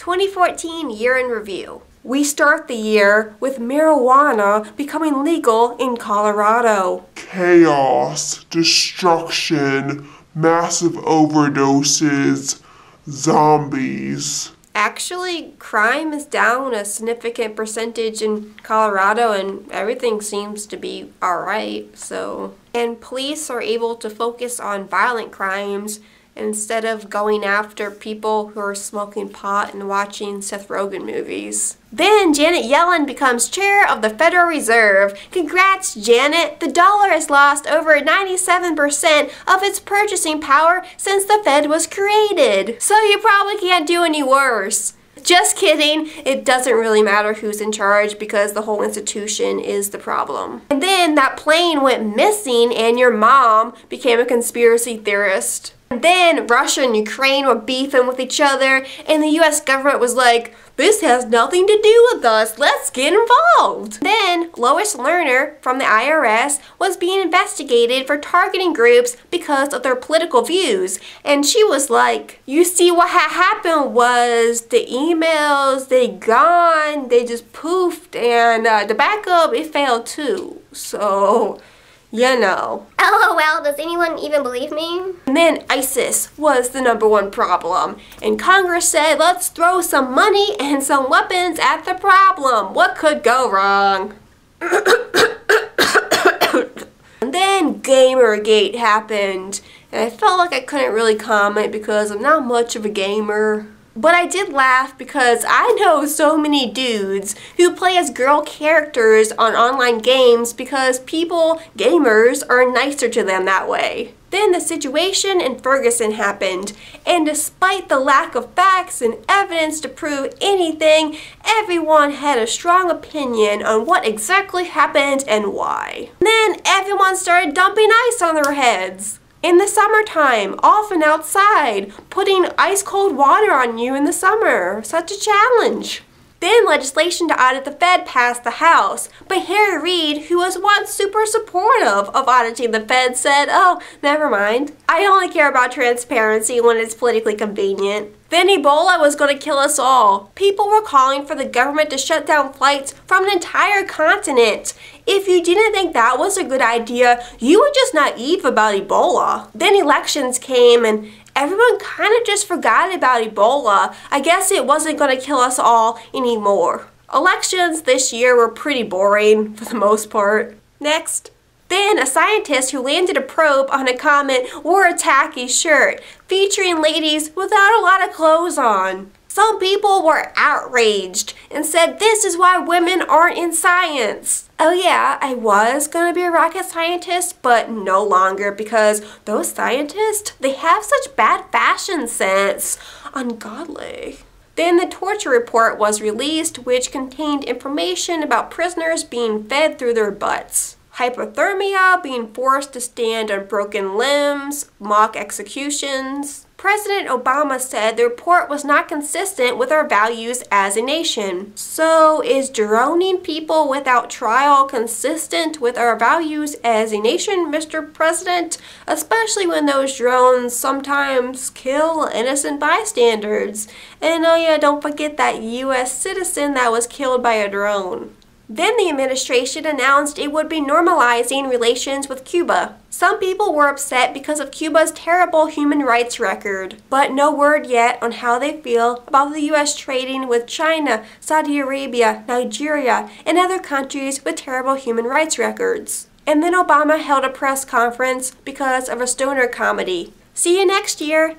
2014 Year in Review. We start the year with marijuana becoming legal in Colorado. Chaos, destruction, massive overdoses, zombies. Actually, crime is down a significant percentage in Colorado and everything seems to be alright, so. And police are able to focus on violent crimes instead of going after people who are smoking pot and watching Seth Rogen movies. Then Janet Yellen becomes chair of the Federal Reserve. Congrats, Janet! The dollar has lost over 97% of its purchasing power since the Fed was created. So you probably can't do any worse. Just kidding, it doesn't really matter who's in charge because the whole institution is the problem. And then that plane went missing and your mom became a conspiracy theorist. And then Russia and Ukraine were beefing with each other and the US government was like, this has nothing to do with us, let's get involved. Then Lois Lerner from the IRS was being investigated for targeting groups because of their political views. And she was like, you see what happened was the emails, they gone, they just poofed and the backup, it failed too. So, you know. LOL, does anyone even believe me? And then ISIS was the #1 problem. And Congress said, let's throw some money and some weapons at the problem. What could go wrong? And then GamerGate happened. And I felt like I couldn't really comment because I'm not much of a gamer. But I did laugh because I know so many dudes who play as girl characters on online games because people, gamers, are nicer to them that way. Then the situation in Ferguson happened, and despite the lack of facts and evidence to prove anything, everyone had a strong opinion on what exactly happened and why. And then everyone started dumping ice on their heads. In the summertime, often outside, putting ice-cold water on you in the summer. Such a challenge. Then legislation to audit the Fed passed the House, but Harry Reid, who was once super supportive of auditing the Fed, said, oh, never mind. I only care about transparency when it's politically convenient. Then Ebola was going to kill us all. People were calling for the government to shut down flights from an entire continent. If you didn't think that was a good idea, you were just naive about Ebola. Then elections came and everyone kind of just forgot about Ebola. I guess it wasn't going to kill us all anymore. Elections this year were pretty boring for the most part. Next. Then a scientist who landed a probe on a comet wore a tacky shirt, featuring ladies without a lot of clothes on. Some people were outraged and said this is why women aren't in science. Oh yeah, I was gonna be a rocket scientist, but no longer because those scientists, they have such bad fashion sense. Ungodly. Then the torture report was released, which contained information about prisoners being fed through their butts. Hypothermia, being forced to stand on broken limbs, mock executions. President Obama said the report was not consistent with our values as a nation. So is droning people without trial consistent with our values as a nation, Mr. President? Especially when those drones sometimes kill innocent bystanders. And oh yeah, don't forget that US citizen that was killed by a drone. Then the administration announced it would be normalizing relations with Cuba. Some people were upset because of Cuba's terrible human rights record, but no word yet on how they feel about the US trading with China, Saudi Arabia, Nigeria, and other countries with terrible human rights records. And then Obama held a press conference because of a stoner comedy. See you next year.